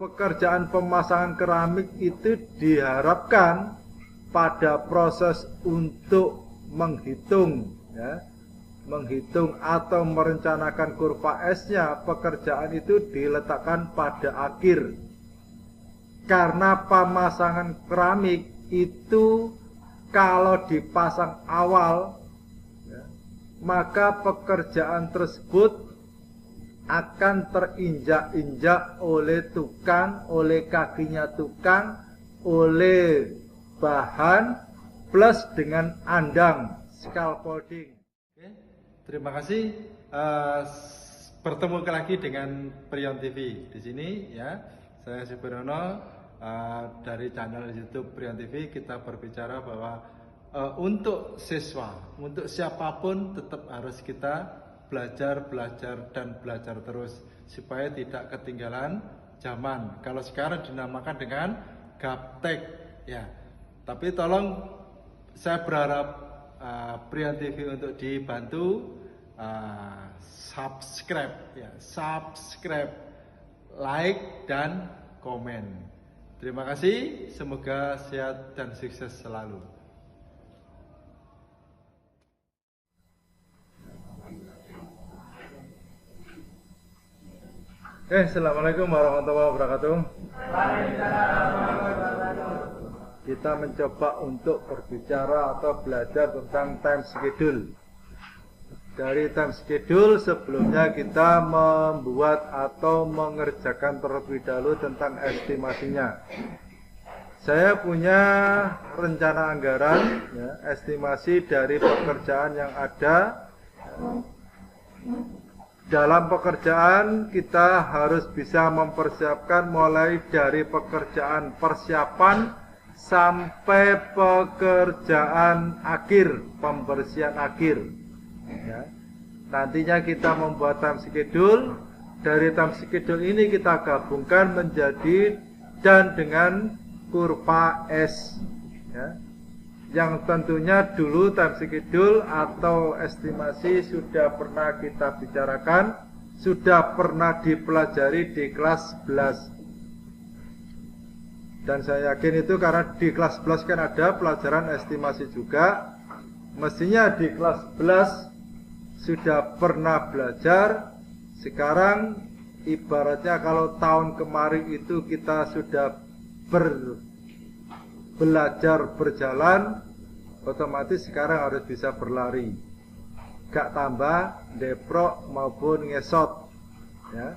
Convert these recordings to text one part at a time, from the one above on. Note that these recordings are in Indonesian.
pekerjaan pemasangan keramik itu diharapkan pada proses untuk menghitung, ya, menghitung atau merencanakan kurva S-nya, pekerjaan itu diletakkan pada akhir. Karena pemasangan keramik itu kalau dipasang awal, ya, maka pekerjaan tersebut akan terinjak-injak oleh tukang, oleh kakinya tukang, oleh bahan, plus dengan andang, scaffolding. Oke, terima kasih. Bertemu lagi dengan Prion TV di sini, ya. Saya Supriyono dari channel YouTube Prion TV. Kita berbicara bahwa untuk siswa, untuk siapapun tetap harus kita belajar terus supaya tidak ketinggalan zaman. Kalau sekarang dinamakan dengan gaptek, ya. Tapi tolong saya berharap Prion TV untuk dibantu subscribe, ya, subscribe, like dan komen. Terima kasih, semoga sehat dan sukses selalu. Assalamualaikum warahmatullahi wabarakatuh. Kita mencoba untuk berbicara atau belajar tentang time schedule. Dari time schedule sebelumnya kita membuat atau mengerjakan terlebih dahulu tentang estimasinya. Saya punya rencana anggaran, ya, estimasi dari pekerjaan yang ada. Dalam pekerjaan kita harus bisa mempersiapkan mulai dari pekerjaan persiapan sampai pekerjaan akhir, pembersihan akhir, ya. Nantinya kita membuat time schedule. Dari time schedule ini kita gabungkan menjadi dan dengan kurva S, ya. Yang tentunya dulu time schedule atau estimasi sudah pernah kita bicarakan, sudah pernah dipelajari di kelas 11. Dan saya yakin itu karena di kelas 11 kan ada pelajaran estimasi juga. Mestinya di kelas 11 sudah pernah belajar. Sekarang ibaratnya kalau tahun kemarin itu kita sudah belajar berjalan, otomatis sekarang harus bisa berlari, gak tambah deprok maupun ngesot, ya.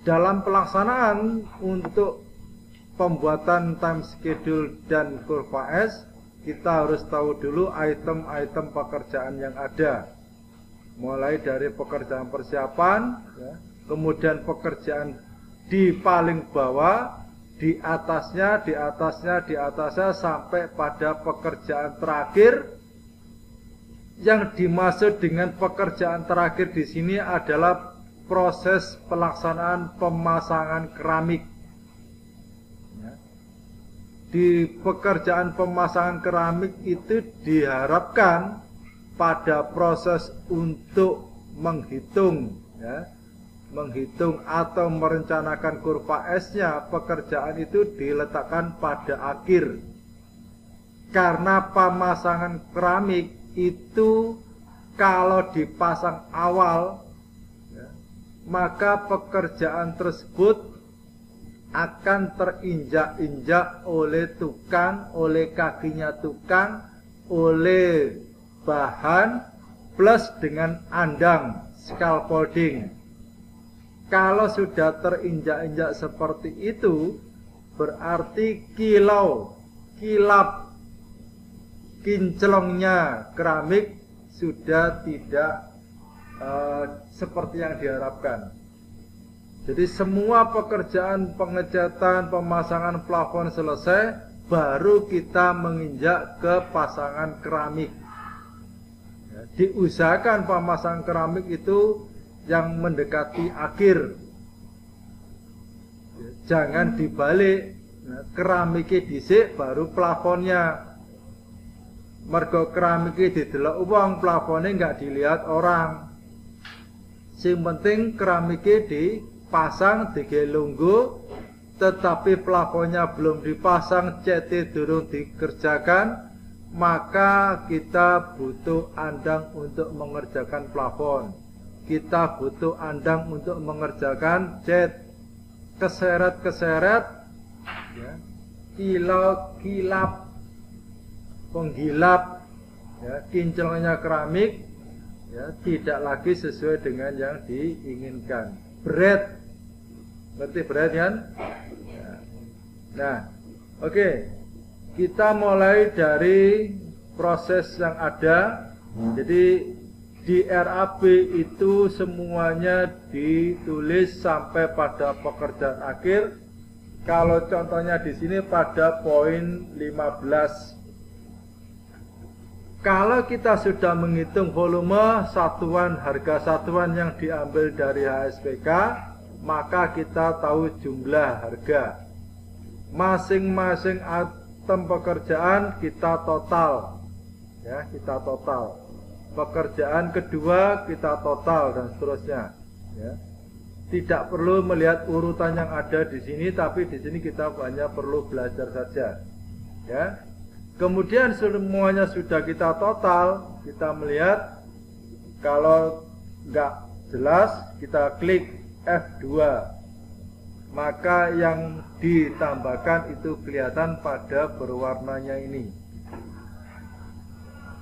Dalam pelaksanaan untuk pembuatan time schedule dan kurva S, kita harus tahu dulu item-item pekerjaan yang ada, mulai dari pekerjaan persiapan, ya, kemudian pekerjaan di paling bawah, di atasnya sampai pada pekerjaan terakhir. Yang dimaksud dengan pekerjaan terakhir di sini adalah proses pelaksanaan pemasangan keramik. Ya. Di pekerjaan pemasangan keramik itu diharapkan pada proses untuk menghitung, ya, menghitung atau merencanakan kurva S-nya, pekerjaan itu diletakkan pada akhir. Karena pemasangan keramik itu kalau dipasang awal, ya, maka pekerjaan tersebut akan terinjak-injak oleh tukang, oleh kakinya tukang, oleh bahan, plus dengan andang, scaffolding. Kalau sudah terinjak-injak seperti itu, berarti kilap, kinclongnya keramik sudah tidak seperti yang diharapkan. Jadi semua pekerjaan pengecatan, pemasangan plafon selesai, baru kita menginjak ke pasangan keramik. Ya, diusahakan pemasangan keramik itu yang mendekati akhir, jangan dibalik, keramiknya dhisik baru plafonnya. Mergo keramiknya didelok wong, plafonnya nggak dilihat orang. Sing penting keramiknya pasang digelunggu, tetapi plafonnya belum dipasang, CT durung dikerjakan, maka kita butuh andang untuk mengerjakan plafon. Kita butuh andang untuk mengerjakan cat, keseret-keseret, ya, kilau-kilap, penggilap, ya, kinclongnya keramik, ya, tidak lagi sesuai dengan yang diinginkan. Berat, ngerti berat kan? Ya. Nah, oke, kita mulai dari proses yang ada. Jadi di RAB itu semuanya ditulis sampai pada pekerjaan akhir. Kalau contohnya di sini pada poin 15. Kalau kita sudah menghitung volume satuan, harga satuan yang diambil dari HSPK, maka kita tahu jumlah harga. Masing-masing item pekerjaan kita total. Ya, kita total. Pekerjaan kedua kita total dan seterusnya. Ya. Tidak perlu melihat urutan yang ada di sini, tapi di sini kita hanya perlu belajar saja. Ya. Kemudian semuanya sudah kita total, kita melihat. Kalau nggak jelas, kita klik F2. Maka yang ditambahkan itu kelihatan pada berwarnanya ini.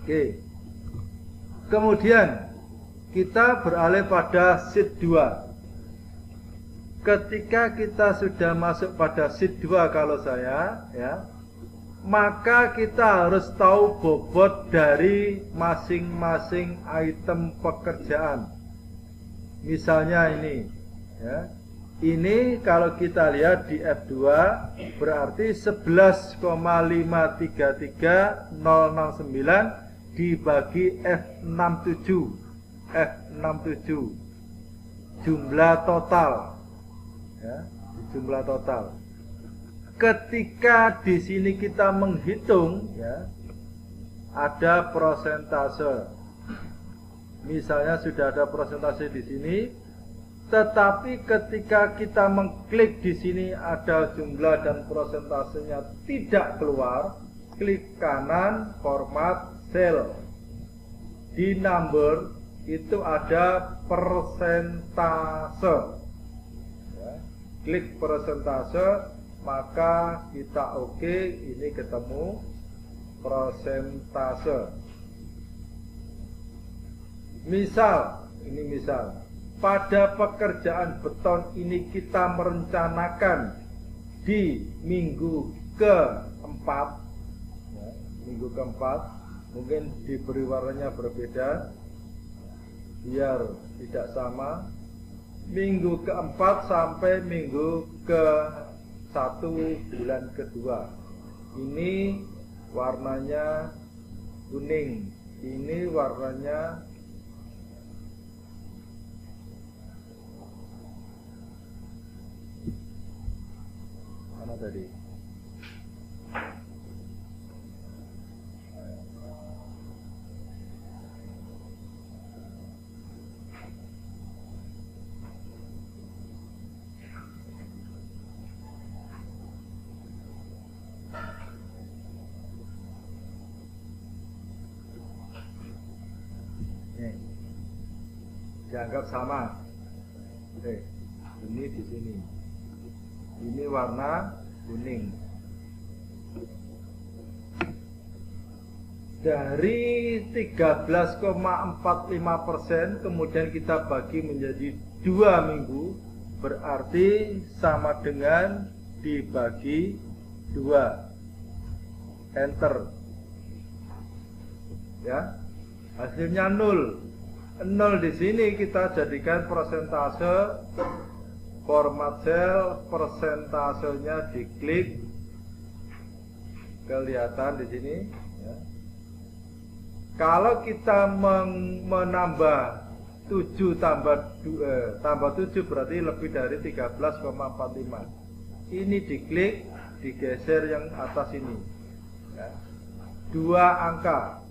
Oke. Kemudian kita beralih pada sheet 2. Ketika kita sudah masuk pada sheet 2 kalau saya, ya, maka kita harus tahu bobot dari masing-masing item pekerjaan. Misalnya ini, ya. Ini kalau kita lihat di F2 berarti 11,533069 dibagi F67. F67 jumlah total, ya, jumlah total. Ketika di sini kita menghitung, ya, ada persentase. Misalnya sudah ada persentase di sini, tetapi ketika kita mengklik di sini ada jumlah dan persentasenya tidak keluar, klik kanan format cell. Di number itu ada persentase, ya. Klik persentase, maka kita oke, ini ketemu persentase. Misal, ini misal, pada pekerjaan beton ini kita merencanakan di minggu keempat, ya, minggu keempat, mungkin diberi warnanya berbeda biar tidak sama. Minggu keempat sampai minggu ke-1 bulan kedua. Ini warnanya kuning, ini warnanya mana tadi? Dianggap sama. Oke, ini di sini. Ini warna kuning. Dari 13,45% kemudian kita bagi menjadi 2 minggu, berarti sama dengan dibagi 2. Enter. Ya. Hasilnya 0. 0 di sini kita jadikan persentase, format cell, persentasenya diklik, kelihatan di sini. Ya. Kalau kita menambah 7 tambah 7 berarti lebih dari 13,45. Ini diklik, digeser yang atas ini. Ya. 2 angka.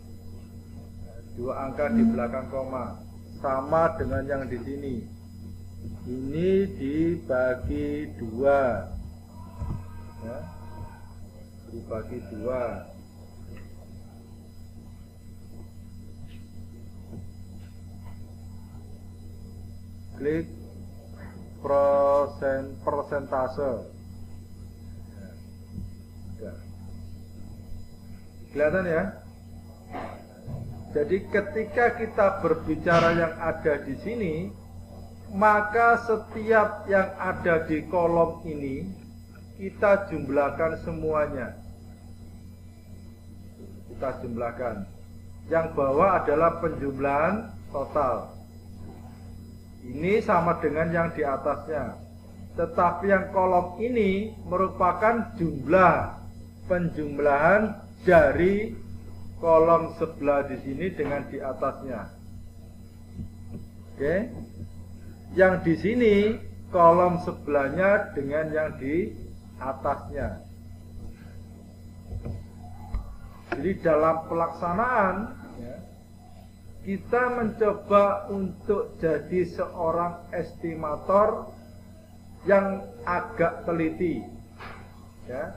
2 angka di belakang koma, sama dengan yang di sini. ini dibagi 2 ya, dibagi 2. Klik persentase ya. Kelihatan ya. Jadi ketika kita berbicara yang ada di sini, maka setiap yang ada di kolom ini kita jumlahkan semuanya. Kita jumlahkan. Yang bawah adalah penjumlahan total. Ini sama dengan yang di atasnya. Tetapi yang kolom ini merupakan jumlah penjumlahan dari kolom sebelah di sini dengan di atasnya. Oke. Yang di sini kolom sebelahnya dengan yang di atasnya. Jadi dalam pelaksanaan ya, kita mencoba untuk jadi seorang estimator yang agak teliti ya.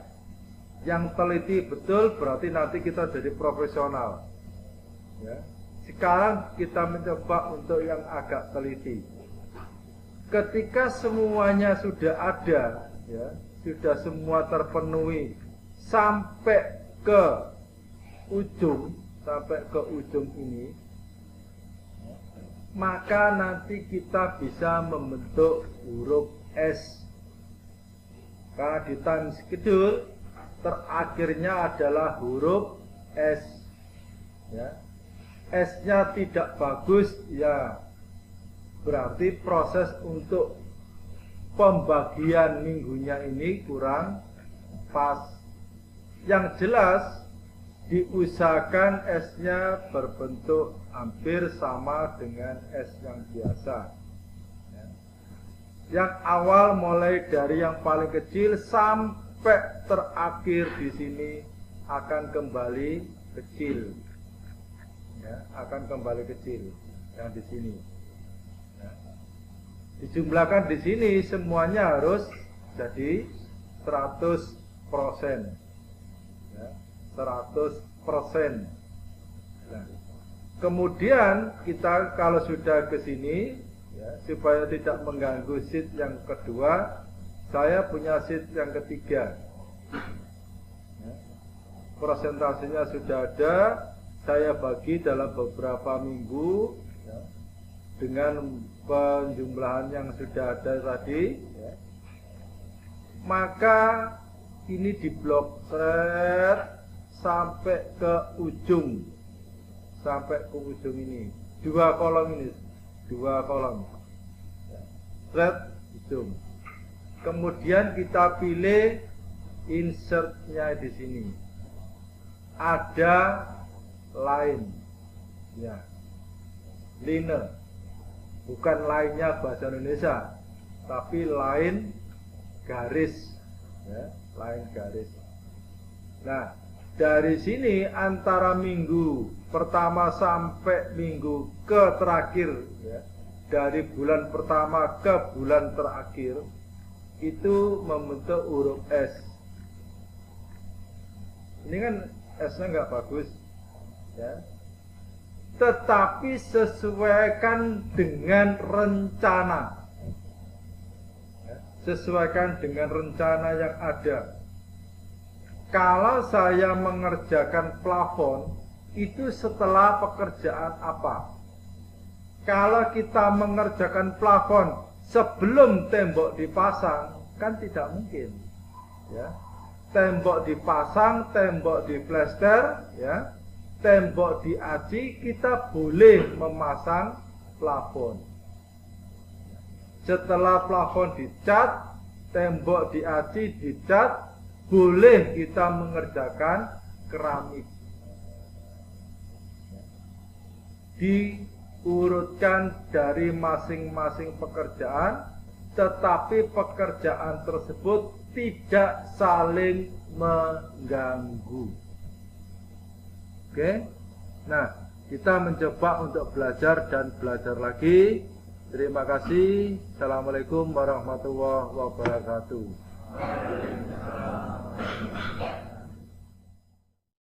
Yang teliti betul berarti nanti kita jadi profesional ya. Sekarang kita mencoba untuk yang agak teliti. Ketika semuanya sudah ada ya, sudah semua terpenuhi sampai ke ujung ini, maka nanti kita bisa membentuk huruf S. Karena di time schedule terakhirnya adalah huruf S ya. S-nya tidak bagus ya, berarti proses untuk pembagian minggunya ini kurang pas. Yang jelas diusahakan S-nya berbentuk hampir sama dengan S yang biasa ya. Yang awal mulai dari yang paling kecil sampai terakhir di sini akan kembali kecil ya, akan kembali kecil yang di sini ya. Dijumlahkan di sini semuanya harus jadi 100% ya, 100%. Nah, kemudian kita kalau sudah ke sini ya, supaya tidak mengganggu sheet yang kedua, saya punya sheet yang ketiga ya. Persentasenya sudah ada, saya bagi dalam beberapa minggu ya, dengan penjumlahan yang sudah ada tadi ya. Maka ini diblok sampai ke ujung, ini 2 kolom ini, 2 kolom ya. Ujung. Kemudian kita pilih insertnya di sini. Ada line ya, line, bukan lainnya bahasa Indonesia, tapi line garis ya, line garis. Nah, dari sini antara minggu pertama sampai minggu ke terakhir ya, dari bulan pertama ke bulan terakhir itu membentuk huruf S. Ini kan S-nya nggak bagus ya. Tetapi sesuaikan dengan rencana ya. Sesuaikan dengan rencana yang ada. Kalau saya mengerjakan plafon, itu setelah pekerjaan apa? Kalau kita mengerjakan plafon sebelum tembok dipasang, kan tidak mungkin ya. Tembok dipasang, tembok diplester ya, tembok diaci, kita boleh memasang plafon. Setelah plafon dicat, tembok diaci, dicat, boleh kita mengerjakan keramik. Diurutkan dari masing-masing pekerjaan, tetapi pekerjaan tersebut tidak saling mengganggu. Oke. Nah, kita mencoba untuk belajar dan belajar lagi Terima kasih. Assalamualaikum warahmatullahi wabarakatuh.